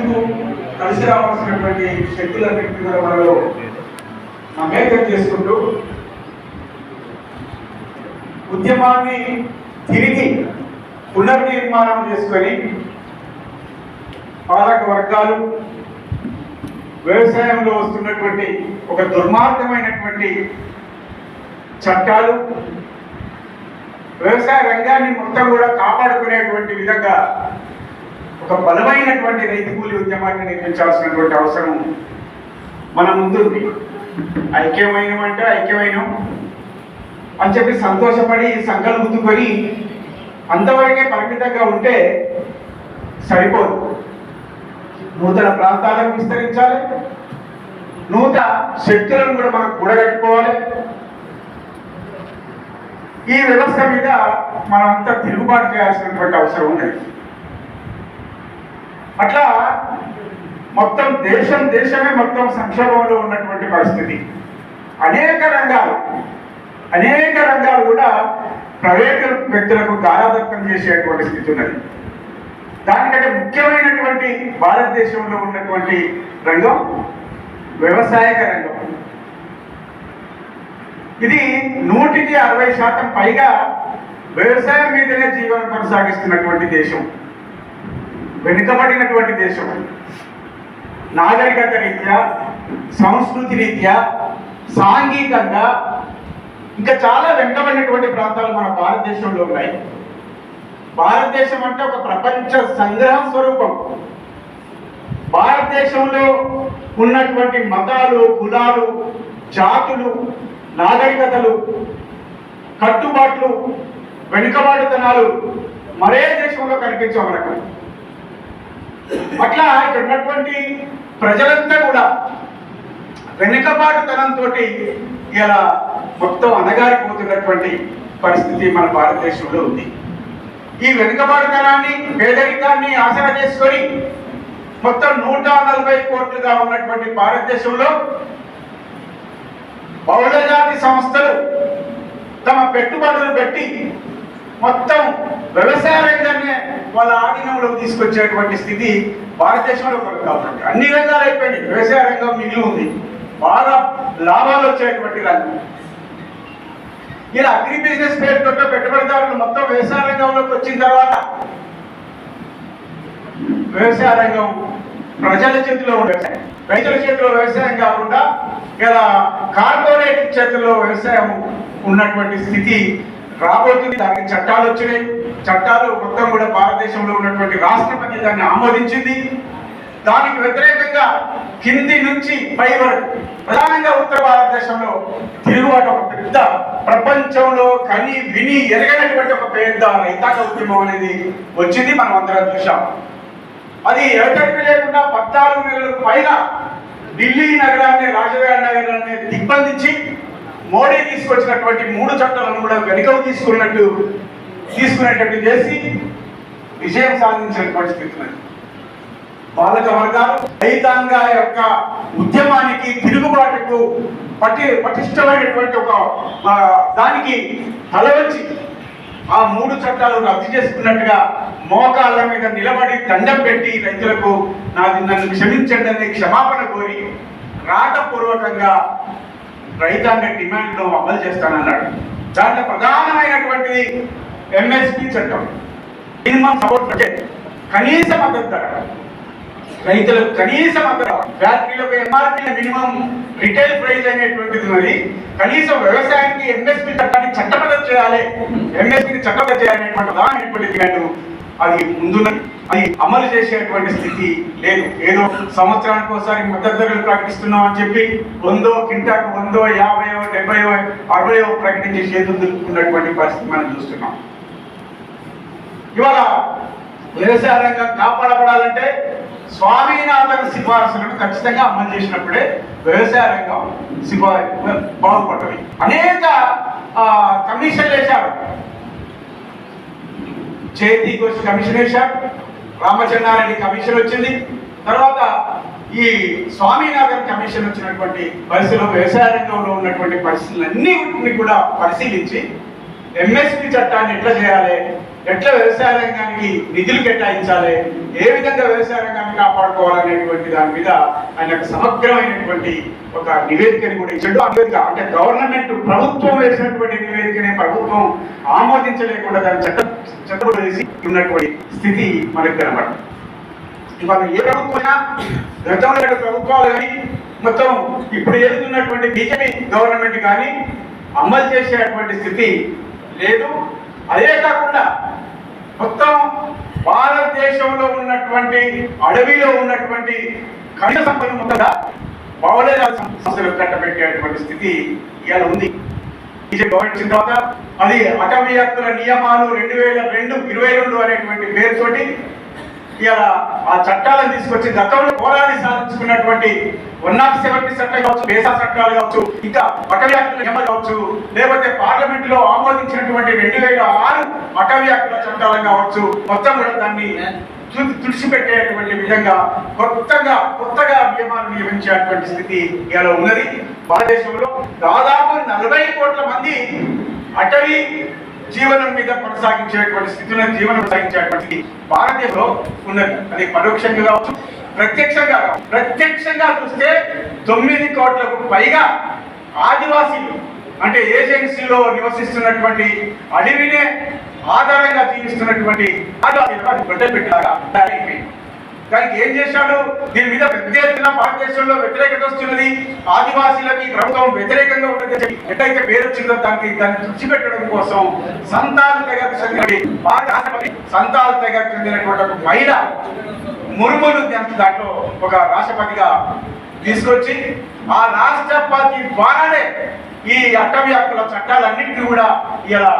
ముందుకు కలిసి రావాల్సినటువంటి శక్తులన్నింటినీ కూడా మనలో మమేకం చేసుకుంటూ ఉద్యమాన్ని తిరిగి పునర్నిర్మాణం చేసుకొని పాలక వర్గాలు వ్యవసాయంలో వస్తున్నటువంటి ఒక దుర్మార్గమైనటువంటి చట్టాలు వ్యవసాయ రంగాన్ని మొత్తం కూడా కాపాడుకునేటువంటి విధంగా ఒక బలమైనటువంటి రైతు కూలి ఉద్యమాన్ని నిర్మించాల్సినటువంటి అవసరం మన ముందుంది. ఐక్యమైనమంటే ఐక్యమైనం అని చెప్పి సంతోషపడి సంకల్పుకొని అంతవరకే పరిమితంగా ఉంటే సరిపోదు. నూతన ప్రాంతాలకు విస్తరించాలి, నూతన శక్తులను కూడా మనం కూడగట్టుకోవాలి. ఈ వ్యవస్థ మీద మనమంతా తిరుగుబాటు చేయాల్సినటువంటి అవసరం ఉంది. అట్లా మొత్తం దేశమే మొత్తం సంక్షోభంలో ఉన్నటువంటి పరిస్థితి. అనేక రంగాలు కూడా ప్రైవేటు వ్యక్తులకు దారాదత్తం చేసేటువంటి స్థితి ఉన్నది. దానికంటే ముఖ్యమైనటువంటి భారతదేశంలో ఉన్నటువంటి రంగం వ్యవసాయక రంగం. ఇది 160% పైగా వ్యవసాయం మీదనే జీవనం కొనసాగిస్తున్నటువంటి దేశం, వెనుకబడినటువంటి దేశం. నాగరికత రీత్యా, సంస్కృతి రీత్యా, సాంఘికంగా ఇంకా చాలా వెనుకబడినటువంటి ప్రాంతాలు మన భారతదేశంలో ఉన్నాయి. భారతదేశం అంటే ఒక ప్రపంచ సంగ్రహ స్వరూపం. భారతదేశంలో ఉన్నటువంటి మతాలు, కులాలు, జాతులు, నాగరికతలు, కట్టుబాట్లు, వెనుకబాటుతనాలు మరే దేశంలో కనిపించవు మనకు. అట్లా ఇక్కడ ఉన్నటువంటి ప్రజలంతా కూడా వెనుకబాటుతనంతో ఇలా మొత్తం అనగారిపోతున్నటువంటి పరిస్థితి మన భారతదేశంలో ఉంది. ఈ వెనుకబాటుతనాన్ని, పేదరికాన్ని ఆసరా చేసుకొని మొత్తం 140 కోట్లుగా ఉన్నటువంటి భారతదేశంలో బహుళజాతి సంస్థలు తమ పెట్టుబడులు పెట్టి మొత్తం వ్యవసాయ రంగాన్ని వాళ్ళ ఆధీనంలోకి తీసుకొచ్చేటువంటి స్థితి భారతదేశంలో కాబట్టి అన్ని రంగాలు అయిపోయినాయి. వ్యవసాయ రంగం మిగిలి ఉంది, బాగా లాభాలు వచ్చేటువంటి రంగం. ఇలా అగ్రి బిజినెస్ పేరుతో పెట్టుబడిదారులు మొత్తం వ్యవసాయ రంగంలోకి వచ్చిన తర్వాత వ్యవసాయ రంగం ప్రజల చేతిలో ఉండే, రైతుల చేతిలో వ్యవసాయం కాకుండా ఇలా కార్పొరేట్ చేతుల్లో వ్యవసాయం ఉన్నటువంటి స్థితి రాబోతుంది. దానికి చట్టాలు వచ్చినాయి. చట్టాలు మొత్తం కూడా భారతదేశంలో ఉన్నటువంటి రాష్ట్రపతి దాన్ని ఆమోదించింది. దానికి వ్యతిరేకంగా కింది నుంచి పై వరకు ప్రధానంగా ఉత్తర భారతదేశంలో తిరుగుబాటు ఒక పెద్ద, ప్రపంచంలో కని విని ఎరగనటువంటి ఒక పెద్ద రైతాంగ ఉద్యమం అనేది వచ్చింది. మనం అందరం చూసాం. అది ఎడతెరిపి లేకుండా 14 నెలలకు పైగా ఢిల్లీ నగరాన్ని, రాజధాని నగరాన్ని దిగ్బంధించి మోడీ తీసుకొచ్చినటువంటి 3 చట్టాలను కూడా వెనుకకు తీసుకునేటట్టు చేసి విజయం సాధించినటువంటి స్థితి. పాలక వర్గాలు రైతాంగ యొక్క ఉద్యమానికి, తిరుగుబాటుకు పటిష్టమైనటువంటి ఒక దానికి తలవంచి ఆ 3 చట్టాలు రద్దు చేసుకున్నట్టుగా మోకాళ్ళ మీద నిలబడి దండం పెట్టి రైతులకు నన్ను క్షమించండి అని క్షమాపణ కోరి రాతపూర్వకంగా రైతాంగ డిమాండ్ను అమలు చేస్తానన్నాడు. దాంట్లో ప్రధానమైనటువంటిది ఎంఎస్పి చట్టం, మినిమం సపోర్ట్ బడ్జెట్, కనీస మద్దతు ధర. రైతులకు కనీస మద్దతు, ఫ్యాక్టరీలకు ఎంఆర్పీ మినిమం రిటైల్ ప్రైస్ అనేటువంటిది ఉన్నది. కనీసం వ్యవసాయానికి ఎంఎస్పి చట్టాన్ని చట్టబద్ధం చేయాలి, ఎంఎస్పిని చట్టబద్ధం చేయాలనేటువంటి ప్రధానమైనటువంటి డిమాండ్ అది ముందున్నది. అది అమలు చేసేటువంటి స్థితి లేదు. ఏదో సంవత్సరానికి ఒకసారి మద్దతు ధరలు ప్రకటిస్తున్నాం అని చెప్పి 100 క్వింటాకు 100, 50, 70, 60 ప్రకటించి చేతులు దులుపుకున్నటువంటి పరిస్థితి మనం చూస్తున్నాం. ఇవాళ వ్యవసాయ రంగం కాపాడబడాలంటే స్వామినాథన్ సిఫార్సులను ఖచ్చితంగా అమలు చేసినప్పుడే వ్యవసాయ రంగం బాగుపడాలి. అనేక కమిషన్లు వేశారు. చేతి ఘోష్ కమిషన్ వేశారు, రామచంద్రారెడ్డి కమిషన్ వచ్చింది. తర్వాత ఈ స్వామినాథన్ కమిషన్ వచ్చినటువంటి పరిస్థితుల్లో వ్యవసాయ రంగంలో ఉన్నటువంటి పరిస్థితులన్నింటినీ కూడా పరిశీలించి ఎంఎస్పి చట్టాన్ని ఎట్లా చేయాలి, ఎట్లా వ్యవసాయ రంగానికి నిధులు కేటాయించాలి, ఏ విధంగా వ్యవసాయ రంగాన్ని కాపాడుకోవాలనేటువంటి దాని మీద ఆయన సమగ్రమైనటువంటి ఒక నివేదికని కూడా ఇచ్చాడు. ఆ నివేదిక అంటే గవర్నమెంట్ ప్రభుత్వం వేసినటువంటి నివేదికనే ప్రభుత్వం ఆమోదించలేకుండా దాన్ని చట్టం వేసి ఉన్నటువంటి స్థితి మనకు కనబడుతుంది. ఇవాళ ఏ ప్రభుత్వమైనా గతంలో ప్రభుత్వాలు కానీ మొత్తం ఇప్పుడు ఏదున్నటువంటి బీజేపీ గవర్నమెంట్ కానీ అమలు చేసేటువంటి స్థితి లేదు. అదే కాకుండా మొత్తం భారతదేశంలో ఉన్నటువంటి అడవిలో ఉన్నటువంటి ఖనిజ సంపద మొత్తంగా బావలేద సంస్థలు కట్టబెట్టేటువంటి స్థితి ఇవాళ ఉంది. బీజేపీ గవర్నమెంట్ వచ్చిన తర్వాత అది అటవీ హక్కుల నియమాలు 2022 అనేటువంటి పేరుతోటి ఇలా ఆ చట్టాలను తీసుకొచ్చి గతంలో పోరాడి సాధించుకున్నటువంటి 170 చట్టం కావచ్చు, బేసా చట్టాలు కావచ్చు, ఇంకా అటవీ హక్కుల నియమాలు కావచ్చు, లేకపోతే పార్లమెంట్ లో ఆమోదించినటువంటి 2006 అటవీ హక్కుల చట్టాలు కావచ్చు, మొత్తం కూడా దాన్ని తుడిచిపెట్టేటువంటి విధంగా కొత్తగా నియమాలు నియమించేటువంటి స్థితి ఇలా ఉన్నది. భారతదేశంలో దాదాపు 40 కోట్ల మంది అటవీ జీవనం మీద కొనసాగించేటువంటి స్థితిలో జీవనం కొనసాగించేటువంటి భారతదేశంలో ఉన్నది. అది పరోక్షంగా కావచ్చు, ప్రత్యక్షంగా చూస్తే 9 కోట్లకు పైగా ఆదివాసీలు అంటే ఏజెన్సీలో నివసిస్తున్నటువంటి అడవినే ఆధారంగా జీవిస్తున్నటువంటి ఆదివాసీలకు గొడ్డలు పెట్టేలాగా తయారైపోయింది. దానికి ఏం చేశాడు? దీని మీద పెద్ద ఎత్తున భారతదేశంలో వ్యతిరేకత వస్తున్నది, ఆదివాసీలకి ప్రభుత్వం వ్యతిరేకంగా ఉన్నది ఎట్లయితే పేరు వచ్చిందో దాన్ని తుడిచిపెట్టడం కోసం సంతాల్ తెగకు చెందినటువంటి ఒక మహిళ మురుములు దాంట్లో ఒక రాష్ట్రపతిగా తీసుకొచ్చి ఆ రాష్ట్రపతి ద్వారానే ఈ అటవీ హక్కుల చట్టాలన్నింటినీ కూడా ఇలా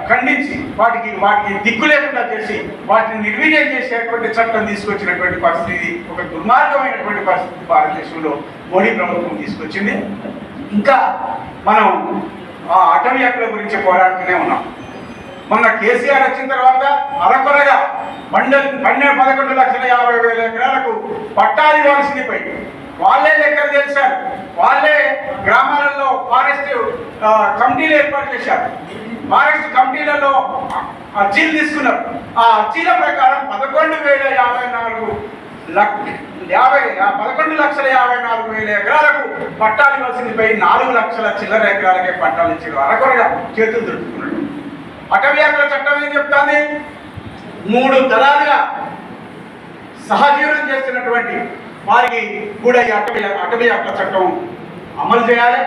ఖండించి వాటికి దిక్కు లేకుండా చేసి వాటిని నిర్వీర్యం చేసేటువంటి చట్టం తీసుకొచ్చినటువంటి పరిస్థితి, ఒక దుర్మార్గమైనటువంటి పరిస్థితి భారతదేశంలో మోడీ ప్రభుత్వం తీసుకొచ్చింది. ఇంకా మనం ఆ అటవీ హక్కుల గురించి పోరాడుతూనే ఉన్నాం. మొన్న కేసీఆర్ వచ్చిన తర్వాత అరకొరగా 11,50,000 ఎకరాలకు పట్టాలు ఇవ్వాల్సింది పోయి వాళ్ళే లెక్కలు తెలిసారు. వాళ్ళే గ్రామాలలో ఫారెస్ట్ కమిటీలు ఏర్పాటు చేశారు. ఫారెస్ట్ కమిటీలలో అర్జీలు తీసుకున్నారు. ఆ అర్జీల ప్రకారం 11,54,000 ఎకరాలకు పట్టాలు ఇవ్వాల్సింది పోయి 4 లక్షల చిల్లర ఎకరాలకే పట్టాలు ఇచ్చారు. అరకొరగా చేతులు దొరుకుతున్నాడు. అటవీ హక్కుల చట్టం ఏం చెప్తాంది? 3 తరాలుగా సహజీవనం చేస్తున్నటువంటి వారికి కూడా ఈ అటవీ హక్కుల చట్టం అమలు చేయాలి,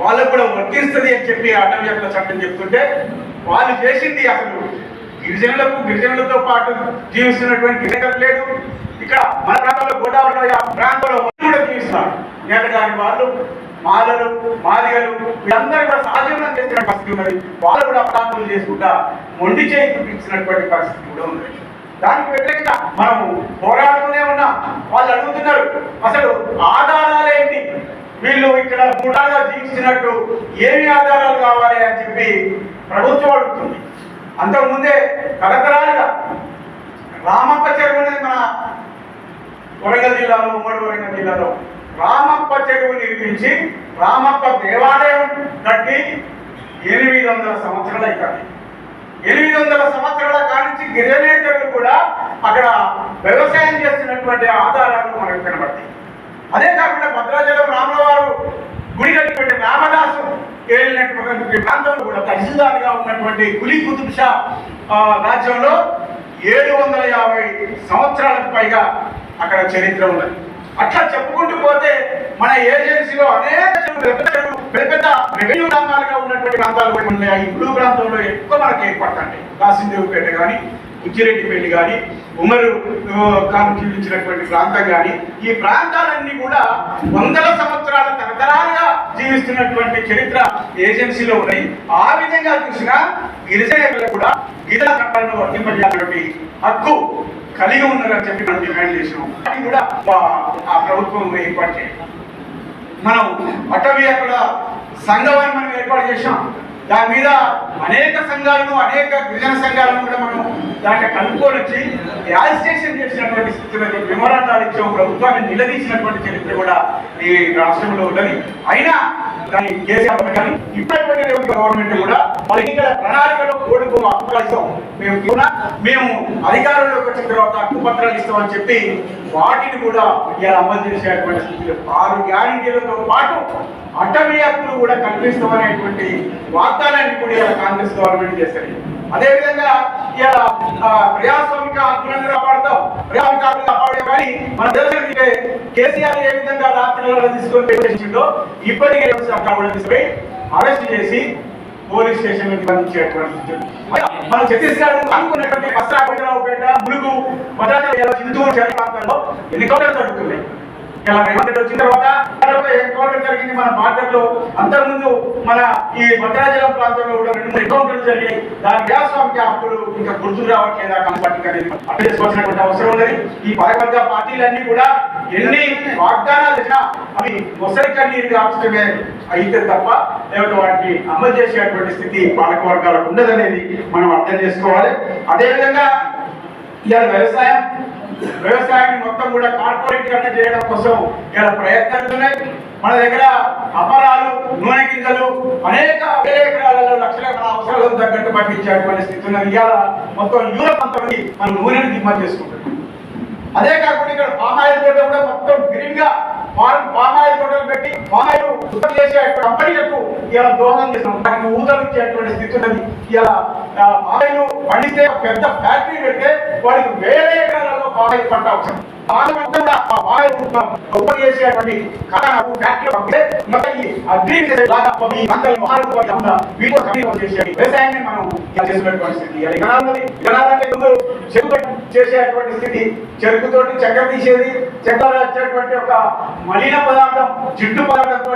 వాళ్ళకు కూడా వర్తిస్తుంది అని చెప్పి అటవీ హక్కుల చట్టం చెప్తుంటే వాళ్ళు చేసింది అసలు గిరిజనులతో పాటు జీవిస్తున్నటువంటి గిరిజనులు లేదు. ఇక్కడ మన ప్రాంతంలో గోదావరిలో ప్రాంతంలో కూడా జీవిస్తున్నారు. నేతగాని వాళ్ళు మాలలు మాదిగలు వీళ్ళందరూ కూడా సహజీవనం చేసిన పరిస్థితి ఉన్నది. వాళ్ళు కూడా ప్రాంతాలు చేసుకుంటా మొండి చేయి చూపించినటువంటి పరిస్థితి కూడా ఉంది. దానికి వ్యతిరేకంగా మనము పోరాడుతూనే ఉన్నాం. వాళ్ళు అడుగుతున్నారు అసలు ఆధారాలేంటి, వీళ్ళు ఇక్కడ మూడాలుగా జీవిస్తున్నట్టు ఏమి ఆధారాలు కావాలి అని చెప్పి ప్రభుత్వం అడుగుతుంది. అంతకుముందే తరతరాలుగా రామప్ప చెరువు అనేది మన వరంగల్ జిల్లాలో, ఉమ్మడి వరంగల్ జిల్లాలో రామప్ప చెరువు నిర్మించి రామప్ప దేవాలయం కట్టి 800 సంవత్సరాలు అవుతాయి. 800 సంవత్సరాల కానించి గిరిజనేతరులు కూడా అక్కడ వ్యవసాయం చేస్తున్నటువంటి ఆధారాలు మనకు కనబడతాయి. అదే కాకుండా భద్రాచలం రామవారు గుడి కట్టినటువంటి రామదాసు ఏలినటువంటి ప్రాంతంలో కూడా తహసీల్దార్గా ఉన్నటువంటి కులీ కుతుబ్ షా రాజ్యంలో 750 సంవత్సరాలకు పైగా అక్కడ చరిత్ర ఉన్నది. అట్లా చెప్పుకుంటూ పోతే మన ఏజెన్సీలో అనేక పెద్ద రెవెన్యూ గ్రామాలుగా ఉన్నటువంటి ప్రాంతాలు కూడా ఉన్నాయి. ఈ బ్లూ ప్రాంతంలో ఎక్కువ మనకు ఏర్పడతాయి. కాసిందేవుపేట కానీ, ఉచ్చిరెడ్డిపల్లి కానీ, ఉమరు కాలం జీవించినటువంటి ప్రాంతం కానీ, ఈ ప్రాంతాలన్నీ కూడా 100 సంవత్సరాల తరతరాలుగా జీవిస్తున్నటువంటి చరిత్ర ఏజెన్సీలో ఉన్నాయి. ఆ విధంగా చూసినా గిరిజనులకు కూడా గిరిజన చట్టాలను వర్తింపజేయాలన్నటువంటి హక్కు కలిగి ఉన్నారని చెప్పి మనం డిమాండ్ చేసినాం. అది కూడా ఆ ప్రభుత్వం ఏర్పాటు చేయాలి. మనం అటవీ హక్కుల సంఘాన్ని మనం ఏర్పాటు చేసాం. దాని మీద అనేక సంఘాలను, అనేక గిరిజన సంఘాలను కూడా మనం దాంట్లో కలుపుకొని వచ్చి యాజిస్ట్రేషన్ చేసినటువంటి స్థితిలో మెమోరాండాలు ఇచ్చాం. ప్రభుత్వాన్ని నిలదీసినటువంటి చరిత్ర కూడా ఈ రాష్ట్రంలో ఉన్నది. అయినా కానీ కేసీఆర్ కానీ ఇప్పటికీ గవర్నమెంట్ కూడా వాళ్ళ ఎన్నికల ప్రణాళికలో ఓడిపో అవకాశం మేము అధికారంలోకి వచ్చిన తర్వాత హక్కుపత్రాలు ఇస్తామని చెప్పి వాటిని కూడా ఇలా అమలు చేసేటువంటి స్థితిలో 6 గ్యారెంటీలతో పాటు అటవీ హక్కులు కూడా కల్పిస్తామనేటువంటి వాగ్దానాన్ని కూడా ఇలా కాంగ్రెస్ గవర్నమెంట్ చేస్తారు. అదేవిధంగా ఇలా ప్రజాస్వామిక హక్కులను కాపాడతాం, ప్రజాస్వామిక హక్కులు కాపాడే కానీ మన దేశంలో కేసీఆర్ ఏ విధంగా రాత్రులలో తీసుకొని ఇప్పటికే కూడా తీసుకుపోయి అరెస్ట్ చేసి పోలీస్ స్టేషన్ నుంచి బంధించేటువంటి మన ఛత్తీస్గఢ్ అనుకున్నటువంటి వస్త్రాపేట ములుగు హిందూ ప్రాంతాల్లో ఎన్నికలు జరుగుతున్నాయి. ఇలా రేవంత్ రెడ్డి వచ్చిన తర్వాత ఎన్కౌంటర్ జరిగింది మన బార్డర్లో. అంతకుముందు మన ఈ భద్రాచలం ప్రాంతంలో కూడా 2 ఎన్కౌంటర్లు జరిగాయి. దాని ప్రజాస్వామిక హక్కులు ఇంకా గుర్తుకు రావట్లేదా కాబట్టి అర్థం చేసుకోవాల్సినటువంటి అవసరం ఉన్నది. ఈ 11 పార్టీలన్నీ కూడా ఎన్ని వాగ్దానాలు ఇచ్చినా అవి మొసలి కన్నీరు కాల్చడమే అయితే తప్ప లేకపోతే వాటిని అమలు చేసేటువంటి స్థితి పాలక వర్గాలకు ఉండదనేది మనం అర్థం చేసుకోవాలి. అదేవిధంగా ఇవాళ వ్యవసాయాన్ని మొత్తం కూడా కార్పొరేటీకరణ చేయడం కోసం ఇలా ప్రయత్నాలు ఉన్నాయి. మన దగ్గర అపరాలు, నూనె గింజలు అనేక వేల ఎకరాలలో లక్షల అవసరాలకు తగ్గట్టు పండించేటువంటి స్థితి ఉన్నది. ఇవాళ మొత్తం యూరప్ అంతా మనం నూనెను దిగుమతి చేసుకుంటున్నాం. అదే కాకుండా ఇక్కడ పామాయిల్ తోట కూడా మొత్తం గ్రీన్ గా పామాయిల్ తోటలు పెట్టి పామాయిల్ ఉత్పత్తి చేసే కంపెనీలకు ఇలా దోహదం చేస్తున్నాం. దానికి ఊదలు ఇచ్చేటువంటి స్థితి ఉన్నది. ఇలా పామాయిల్ పండితే పెద్ద ఫ్యాక్టరీ పెడితే వాడికి వేల ఎకరాలలో పామాయిల్ పంట అవసరం. ఉత్పత్తి చేసేటువంటి వ్యవసాయాన్ని మనం చేసినటువంటి స్థితి. చేసేటువంటి స్థితి, చెరుకుతోటి చక్కెర తీసేది, చక్కెర వచ్చేటువంటి ఒక మలిన పదార్థం జిడ్డు పదార్థంతో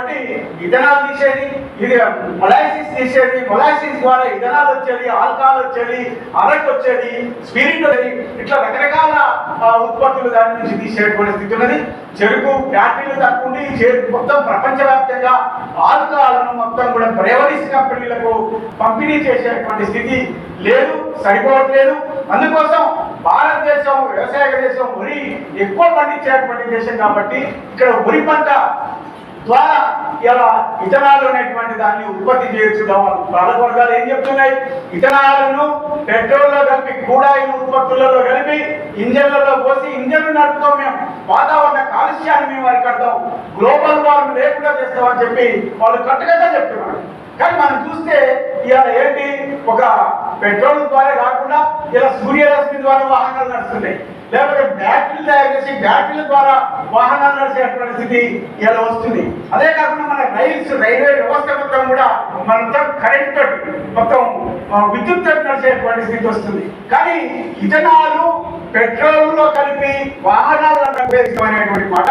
ఇథనాల్ తీసేది, ఇది మొలాసిస్ తీసేది, మొలాసిస్ ద్వారా ఇథనాల్ వచ్చేది, ఆల్కహాల్ వచ్చేది, అరక్ వచ్చేది, స్పిరిట్ వచ్చేది, ఇట్లా రకరకాల ఉత్పత్తులు దాని నుంచి తీసేటువంటి స్థితి ఉన్నది. చెరుకు ఫ్యాక్టరీలు తక్కువ మొత్తం ప్రపంచవ్యాప్తంగా ఆల్కహాల్ను మొత్తం కూడా బ్రేవరీస్ కంపెనీలకు పంపిణీ చేసేటువంటి స్థితి లేదు, సరిపోవట్లేదు. అందుకోసం భారతదేశం వ్యవసాయ దేశం, వరి ఎక్కువ పండించేటువంటి దేశం కాబట్టి ఇక్కడ వరి పంట ద్వారా ఇలా ఇథనాల్ అనేటువంటి దాన్ని ఉత్పత్తి చేయొచ్చు. పాలక వర్గాలు ఏం చెప్తున్నాయి? ఇథనాలను పెట్రోల్లో కలిపి, క్రూడాయిల్ ఉత్పత్తులలో కలిపి ఇంజన్లలో పోసి ఇంజన్లు నడుపుతాం, మేము వాతావరణ కాలుష్యాన్ని మేము అరికడతాం, గ్లోబల్ వార్మింగ్ లేకుండా చేస్తామని చెప్పి వాళ్ళు కట్టుకట్ట చెప్తున్నారు. కానీ మనం చూస్తే ఇలా ఏంటి, ఒక పెట్రోల్ ద్వారా కాకుండా ఇలా సూర్యరశ్మి ద్వారా వాహనాలు నడుస్తున్నాయి, లేకపోతే బ్యాటరీలు తయారు చేసి బ్యాటరీల ద్వారా వాహనాలు నడిచేటువంటి స్థితి ఇలా వస్తుంది. అదే కాకుండా మన రైల్వే వ్యవస్థ మొత్తం కూడా మొత్తం కరెంట్ తోటి మొత్తం విద్యుత్ తోటి నడిచేటువంటి స్థితి వస్తుంది. కానీ ఇథనాలు పెట్రోల్లో కలిపి వాహనాలను నడిపేటువంటి మాట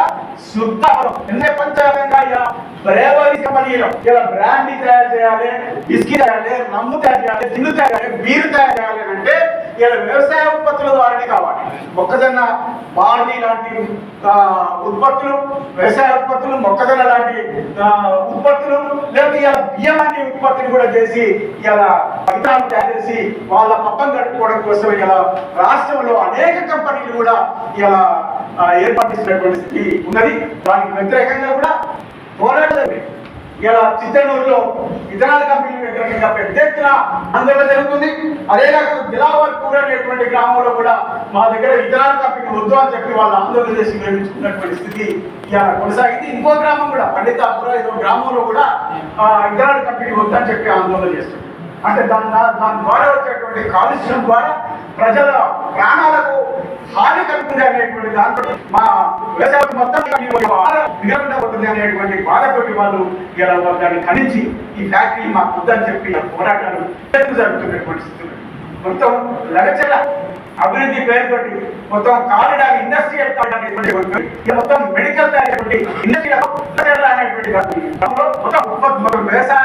శుద్ధ ప్రపంచవ్యాప్తంగా ఇలా బ్రేవరీ కంపెనీలో ఇలా బ్రాండీ తయారు చేయాలి, విస్కీ తయారు చేయాలి, రమ్ము తయారు చేయాలి, జిన్ను తయారు చేయాలి, బీరు తయారు చేయాలి అంటే ఇలా వ్యవసాయ ఉత్పత్తుల ద్వారానే కావాలి. మొక్కజొన్న, బార్లీ లాంటి ఉత్పత్తులు, వ్యవసాయ ఉత్పత్తులు, మొక్కజొన్న లాంటి ఉత్పత్తులు, లేకపోతే ఇలా బియ్యం లాంటి ఉత్పత్తులు కూడా చేసి ఇలా ఇతరాలు తయారు చేసి వాళ్ళ పప్పం కట్టుకోవడం కోసం ఇలా రాష్ట్రంలో అనేక కంపెనీలు కూడా ఇలా ఏర్పాటు చేసినటువంటి స్థితి ఉన్నది. దానికి వ్యతిరేకంగా కూడా పోరాటం ఇలా చిత్తనూరులో ఇథనాల్ కంపెనీ వ్యతిరేకంగా పెద్ద ఎత్తున ఆందోళన జరుగుతుంది. అదే కాకుండా దిలావర్పూర్ అనేటువంటి గ్రామంలో కూడా మా దగ్గర ఇథనాల్ కంపెనీ వద్దు అని చెప్పి వాళ్ళు ఆందోళన చేసి నిర్మించుకున్నటువంటి స్థితి ఇలా కొనసాగింది. ఇంకో గ్రామం కూడా పండితాపురం ఏదో గ్రామంలో కూడా ఇథనాల్ కంపెనీ వద్దు అని చెప్పి ఆందోళన చేస్తుంది. అంటే దాని ద్వారా వచ్చేటువంటి కాలుష్యం ద్వారా ప్రజల ప్రాణాలకు హాని కలుగుతుంది అనేటువంటి దాంతో మా వ్యవసాయం మొత్తం పోతుంది అనేటువంటి బాధతోటి వాళ్ళు ఇలా దాన్ని ఖండించి ఈ ఫ్యాక్టరీ మాకు వద్దని చెప్పి పోరాటాలు జరుగుతున్నటువంటి స్థితులు. మొత్తం లగచల అభివృద్ధి పేరుతోటి మొత్తం కారిడార్ ఇండస్ట్రియల్ మొత్తం మెడికల్ ఇండస్ట్రీ అనేటువంటి మొత్తం వ్యవసాయ